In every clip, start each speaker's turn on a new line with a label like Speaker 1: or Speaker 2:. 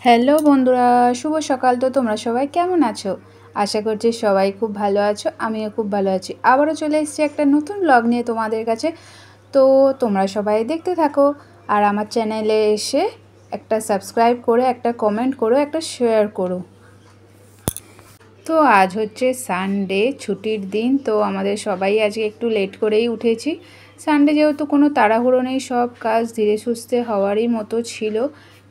Speaker 1: Hello বন্ধুরা, শুভ সকাল। তো তোমরা সবাই কেমন আছো? আশা করছি সবাই খুব ভালো আছো, আমিও খুব ভালো আছি। আবারও চলে এসেছি একটা নতুন ব্লগ নিয়ে তোমাদের কাছে। তো তোমরা সবাই দেখতে থাকো আর আমার চ্যানেলে এসে একটা সাবস্ক্রাইব করে, একটা কমেন্ট করো, একটা শেয়ার করো। তো আজ হচ্ছে সানডে, ছুটির দিন। তো আমাদের সবাই আজকে একটু লেট করেই উঠেছি। সানডে যেহেতু কোনো তাড়াহুড়ো নেই, সব কাজ ধীরে সুস্থে হওয়ারই মতো ছিল,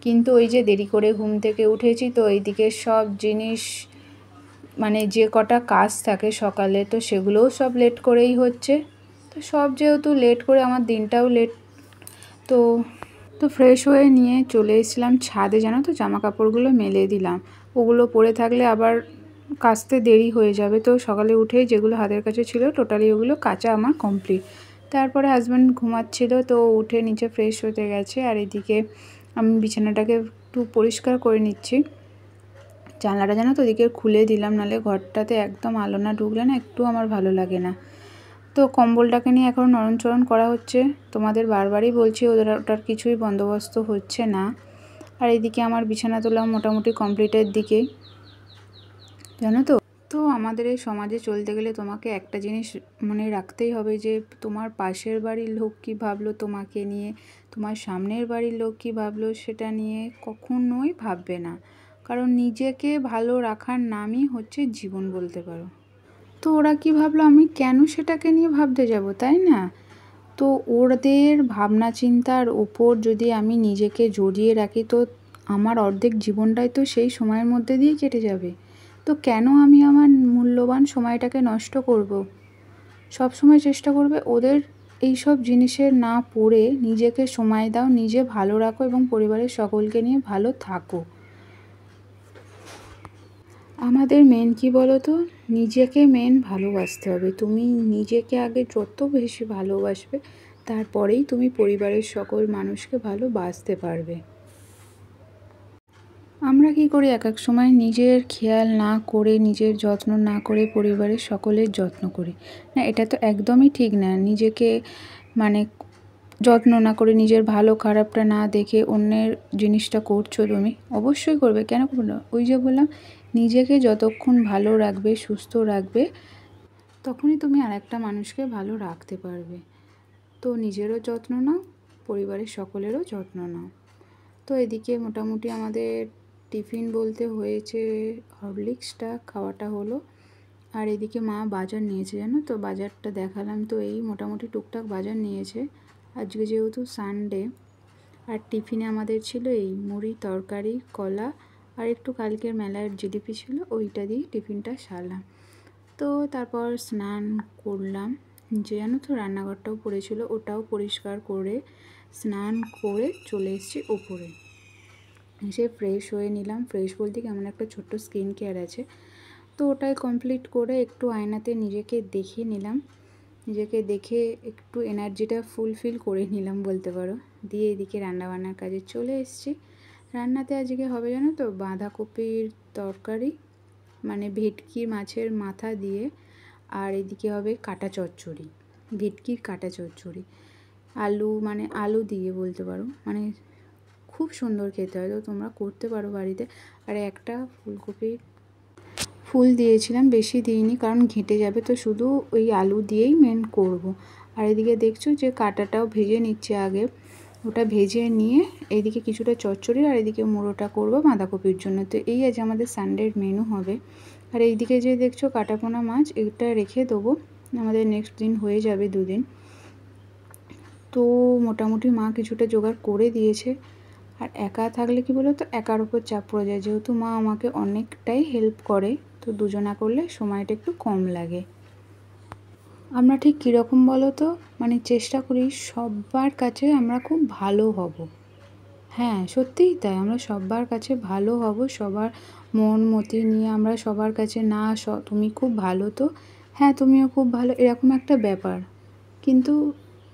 Speaker 1: কিন্তু ওই যে দেরি করে ঘুম থেকে উঠেছি, তো এইদিকে সব জিনিস মানে যে কটা কাজ থাকে সকালে, তো সেগুলোও সব লেট করেই হচ্ছে। তো সব যেহেতু লেট করে, আমার দিনটাও লেট। তো তো ফ্রেশ হয়ে নিয়ে চলে এসেছিলাম ছাদে, জানো তো, জামা কাপড়গুলো মেলে দিলাম। ওগুলো পরে থাকলে আবার কাচতে দেরি হয়ে যাবে। তো সকালে উঠেই যেগুলো হাতের কাছে ছিল টোটালি ওগুলো কাচা আমার কমপ্লিট। তারপরে হাজব্যান্ড ঘুমাচ্ছিল, তো উঠে নিচে ফ্রেশ হতে গেছে, আর এদিকে আমি বিছানাটাকে একটু পরিষ্কার করে নিচ্ছি। জানলাটা জানো তো ওদিকে খুলে দিলাম, নাহলে ঘরটাতে একদম আলো না ঢুকলে না একটু আমার ভালো লাগে না। তো কম্বলটাকে নিয়ে এখন নরমচরণ করা হচ্ছে। তোমাদের বারবারই বলছি ওটার কিছুই বন্দোবস্ত হচ্ছে না। আর এদিকে আমার বিছানা তোলা মোটামুটি কমপ্লিটের দিকেই, জানো তো। তো আমাদের এই সমাজে চলতে গেলে তোমাকে একটা জিনিস মনে রাখতেই হবে, যে তোমার পাশের বাড়ির লোক কী ভাবলো তোমাকে নিয়ে, তোমার সামনের বাড়ির লোক কী ভাবলো সেটা নিয়ে কখনোই ভাববে না। কারণ নিজেকে ভালো রাখার নামই হচ্ছে জীবন বলতে পারো। তো ওরা কী ভাবলো আমি কেন সেটাকে নিয়ে ভাবতে যাব, তাই না? তো ওদের ভাবনা চিন্তার ওপর যদি আমি নিজেকে জড়িয়ে রাখি, তো আমার অর্ধেক জীবনটাই তো সেই সময়ের মধ্যে দিয়ে কেটে যাবে। তো কেন আমি আমার মূল্যবান সময়টাকে নষ্ট করব? সব সময় চেষ্টা করবে ওদের এই সব জিনিসের না পড়ে নিজেকে সময় দাও, নিজে ভালো রাখো এবং পরিবারের সকলকে নিয়ে ভালো থাকো। আমাদের মেন কি বলো তো, নিজেকে মেন ভালোবাসতে হবে। তুমি নিজেকে আগে যত বেশি ভালোবাসবে, তারপরেই তুমি পরিবারের সকল মানুষকে ভালোবাসতে পারবে। আমরা কি করি, এক এক সময় নিজের খেয়াল না করে, নিজের যত্ন না করে পরিবারের সকলের যত্ন করি। না, এটা তো একদমই ঠিক না। নিজেকে মানে যত্ন না করে, নিজের ভালো খারাপটা না দেখে অন্যের জিনিসটা করছো তুমি, অবশ্যই করবে, কেন করবে না? ওই যে বললাম, নিজেকে যতক্ষণ ভালো রাখবে, সুস্থ রাখবে, তখনই তুমি আরেকটা মানুষকে ভালো রাখতে পারবে। তো নিজেরও যত্ন নাও, পরিবারের সকলেরও যত্ন নাও। তো এদিকে মোটামুটি আমাদের টিফিন বলতে হয়েছে হরলিক্সটা খাওয়াটা হলো। আর এদিকে মা বাজার নিয়েছে, জানো তো, বাজারটা দেখালাম তো, এই মোটামুটি টুকটাক বাজার নিয়েছে আজকে যেহেতু সানডে। আর টিফিনে আমাদের ছিল এই মুড়ি, তরকারি, কলা, আর একটু কালকের মেলার জিলিপি ছিল, ওইটা দিয়ে টিফিনটা সারলাম। তো তারপর স্নান করলাম, যে জানো তো রান্নাঘরটাও পড়েছিল, ওটাও পরিষ্কার করে স্নান করে চলে এসেছি উপরে। এসে ফ্রেশ হয়ে নিলাম। ফ্রেশ বলতে কি, আমার একটা ছোট্ট স্কিন কেয়ার আছে, তো ওটাই কমপ্লিট করে একটু আয়নাতে নিজেকে দেখে নিলাম। নিজেকে দেখে একটু এনার্জিটা ফুলফিল করে নিলাম বলতে পারো। দিয়ে এদিকে রান্নাবান্নার কাজে চলে এসেছি। রান্নাতে আজকে হবে জানো তো, বাঁধাকপির তরকারি, মানে ভেটকি মাছের মাথা দিয়ে। আর এদিকে হবে কাটা চচ্চড়ি, ভেটকির কাটা চচ্চড়ি, আলু, মানে আলু দিয়ে বলতে পারো, মানে খুব সুন্দর খেতে হয়। তো তোমরা করতে পারো বাড়িতে। আর একটা ফুলকপি ফুল দিয়েছিলাম, বেশি দিইনি কারণ ঘেঁটে যাবে, তো শুধু ওই আলু দিয়েই মেন করব। আর এদিকে দেখছো যে কাটাটাও ভেজে নিচ্ছে আগে, ওটা ভেজে নিয়ে এইদিকে কিছুটা চচ্চড়ি, আর এদিকে মুড়োটা করবো বাঁধাকপির জন্য। তো এই আজ আমাদের সানডের মেনু হবে। আর এইদিকে যে দেখছো কাটাপোনা মাছ, এটা রেখে দেবো, আমাদের নেক্সট দিন হয়ে যাবে, 2 দিন। তো মোটামুটি মা কিছুটা জোগাড় করে দিয়েছে। আর একা থাকলে কি বলো তো, একার উপর চাপ পড়ে যায়, যেহেতু মা আমাকে অনেকটাই হেল্প করে, তো দুজনা করলে সময়টা একটু কম লাগে। আমরা ঠিক কীরকম বলো তো, মানে চেষ্টা করি সবার কাছে আমরা খুব ভালো হব। হ্যাঁ, সত্যিই তাই, আমরা সবার কাছে ভালো হব, সবার মন মতি নিয়ে আমরা সবার কাছে, না তুমি খুব ভালো, তো হ্যাঁ তুমিও খুব ভালো, এরকম একটা ব্যাপার। কিন্তু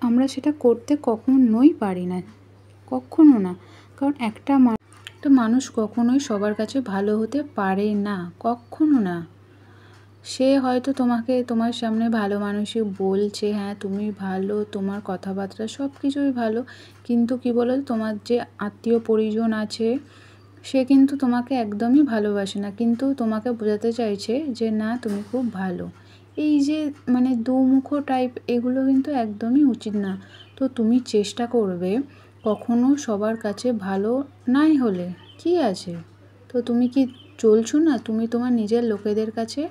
Speaker 1: আমরা সেটা করতে কখনোই পারি না, কখনো না। কারণ একটা মানুষ কখনোই সবার কাছে ভালো হতে পারে না, কখনো না। সে হয়তো তোমাকে তোমার সামনে ভালো মানুষই বলছে, হ্যাঁ তুমি ভালো, তোমার কথাবার্তা সব কিছুই ভালো, কিন্তু কি বলো, তোমার যে আত্মীয় পরিজন আছে, সে কিন্তু তোমাকে একদমই ভালোবাসে না, কিন্তু তোমাকে বোঝাতে চাইছে যে না তুমি খুব ভালো। এই যে মানে দুমুখো টাইপ, এগুলো কিন্তু একদমই উচিত না। তো তুমি চেষ্টা করবে কখনো সবার কাছে ভালো নাই হলে কি আছে, তো তুমি কি চলছো না? তুমি তোমার নিজের লোকেদের কাছে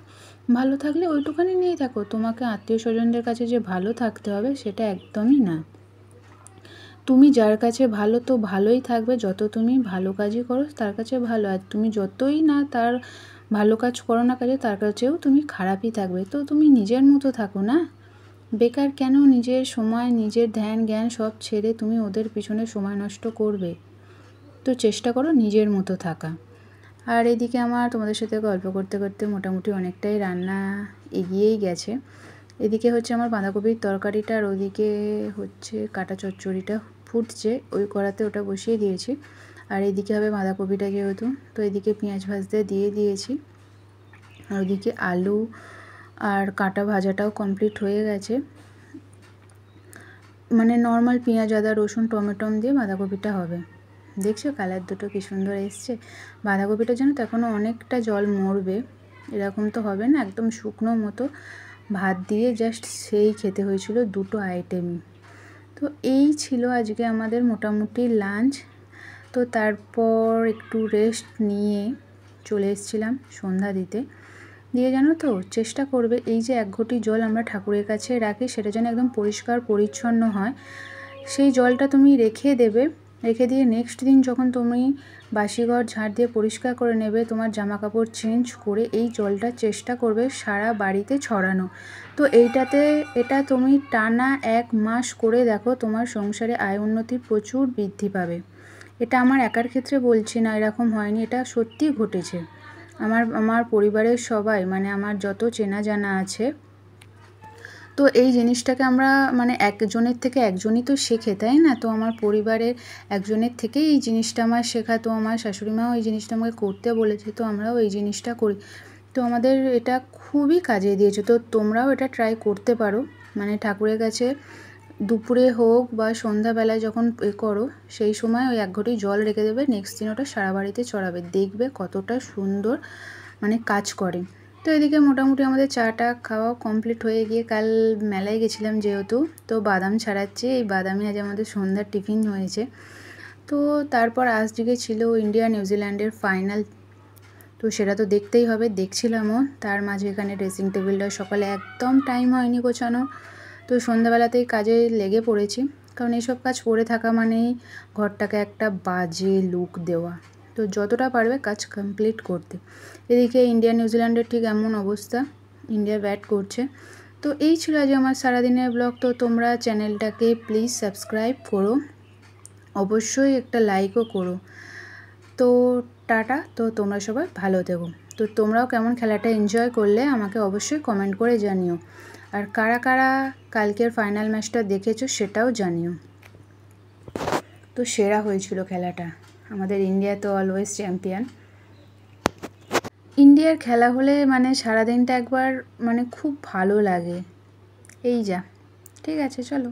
Speaker 1: ভালো থাকলে ওইটুখানি নিয়েই থাকো। তোমাকে আত্মীয় স্বজনদের কাছে যে ভালো থাকতে হবে সেটা একদমই না। তুমি যার কাছে ভালো তো ভালোই থাকবে, যত তুমি ভালো কাজই করো তার কাছে ভালো, আর তুমি যতই না তার ভালো কাজ করো না কাজে তার কাছেও তুমি খারাপই থাকবে। তো তুমি নিজের মতো থাকো না, বেকার কেন নিজের সময় নিজের ধ্যান জ্ঞান সব ছেড়ে তুমি ওদের পিছনে সময় নষ্ট করবে। তো চেষ্টা করো নিজের মতো থাকা। আর এদিকে আমার তোমাদের সাথে গল্প করতে করতে মোটামুটি অনেকটাই রান্না এগিয়েই গেছে। এদিকে হচ্ছে আমার বাঁধাকপির তরকারিটা, আর ওদিকে হচ্ছে কাটা চচ্চড়িটা ফুটছে, ওই কড়াতে ওটা বসিয়ে দিয়েছি। আর এদিকে হবে বাঁধাকপিটা যেহেতু, তো এদিকে পেঁয়াজ ভাজতে দিয়ে দিয়েছি। আর ওদিকে আলু আর কাটা ভাজাটাও কমপ্লিট হয়ে গেছে। মানে নর্মাল পেঁয়াজ আদা রসুন টমেটম দিয়ে বাঁধাকপিটা হবে। দেখছো কালার দুটো কী সুন্দর এসছে। বাঁধাকপিটা যেন তো এখনও অনেকটা জল মরবে, এরকম তো হবে না, একদম শুকনো মতো ভাত দিয়ে জাস্ট সেই খেতে হয়েছিল দুটো আইটেমই। তো এই ছিল আজকে আমাদের মোটামুটি লাঞ্চ। তো তারপর একটু রেস্ট নিয়ে চলে এসেছিলাম সন্ধ্যা দিতে। দিয়ে জানো তো চেষ্টা করবে এই যে 1 ঘটি জল আমরা ঠাকুরের কাছে রাখি সেটা যেন একদম পরিষ্কার পরিচ্ছন্ন হয়। সেই জলটা তুমি রেখে দেবে, রেখে দিয়ে নেক্সট দিন যখন তুমি বাসি ঘর ঝাড় দিয়ে পরিষ্কার করে নেবে, তোমার জামা কাপড় চেঞ্জ করে এই জলটা চেষ্টা করবে সারা বাড়িতে ছড়ানো। তো এটা তুমি টানা 1 মাস করে দেখো, তোমার সংসারে আয় উন্নতির প্রচুর বৃদ্ধি পাবে। এটা আমার একার ক্ষেত্রে বলছি না, এরকম হয়নি, এটা সত্যি ঘটেছে। আমার পরিবারের সবাই, মানে আমার যত চেনা জানা আছে, তো এই জিনিসটাকে আমরা মানে একজনের থেকে একজনই তো শেখে, তাই না? তো আমার পরিবারের একজনের থেকেই এই জিনিসটা আমার শেখা। তো আমার শাশুড়ি মাও এই জিনিসটা আমাকে করতে বলেছে, তো আমরাও এই জিনিসটা করি। তো আমাদের এটা খুবই কাজে দিয়েছে। তো তোমরাও এটা ট্রাই করতে পারো, মানে ঠাকুরের কাছে দুপুরে হোক বা সন্ধ্যাবেলায় যখন করো সেই সময় ওই 1 ঘটি জল রেখে দেবে, নেক্সট দিন ওটা সারা বাড়িতে ছড়াবে, দেখবে কতটা সুন্দর মানে কাজ করে। তো এদিকে মোটামুটি আমাদের চাটা খাওয়া কমপ্লিট হয়ে গিয়ে কাল মেলায় গেছিলাম যেহেতু, তো বাদাম ছাড়াচ্ছি, এই বাদামই আজ আমাদের সন্ধ্যার টিফিন হয়েছে। তো তারপর আজকে ছিল ইন্ডিয়া নিউজিল্যান্ডের ফাইনাল, তো সেটা তো দেখতেই হবে, দেখছিলামও। তার মাঝে এখানে ড্রেসিং টেবিলটা সকালে একদম টাইম হয়নি গোছানো, তো সন্ধ্যাবেলাতেই কাজে লেগে পড়েছি। কারণ এইসব কাজ করে থাকা মানেই ঘরটাকে একটা বাজে লুক দেওয়া, তো যতটা পারবে কাজ কমপ্লিট করতে। এদিকে ইন্ডিয়া নিউজিল্যান্ডের ঠিক এমন অবস্থা, ইন্ডিয়া ব্যাট করছে। তো এই ছিল আজ আমার সারাদিনের ব্লগ। তো তোমরা চ্যানেলটাকে প্লিজ সাবস্ক্রাইব করো, অবশ্যই একটা লাইকও করো। তো টাটা, তো তোমরা সবাই ভালো থেকো। তো তোমরাও কেমন খেলাটা এনজয় করলে আমাকে অবশ্যই কমেন্ট করে জানিও, আর কারা কারা কালকের ফাইনাল ম্যাচটা দেখেছো সেটাও জানিও। তো সেরা হয়েছিল খেলাটা, আমাদের ইন্ডিয়া তো অলওয়েজ চ্যাম্পিয়ন। ইন্ডিয়ার খেলা হলে মানে সারাদিনটা একবার মানে খুব ভালো লাগে। এই যা, ঠিক আছে চলো।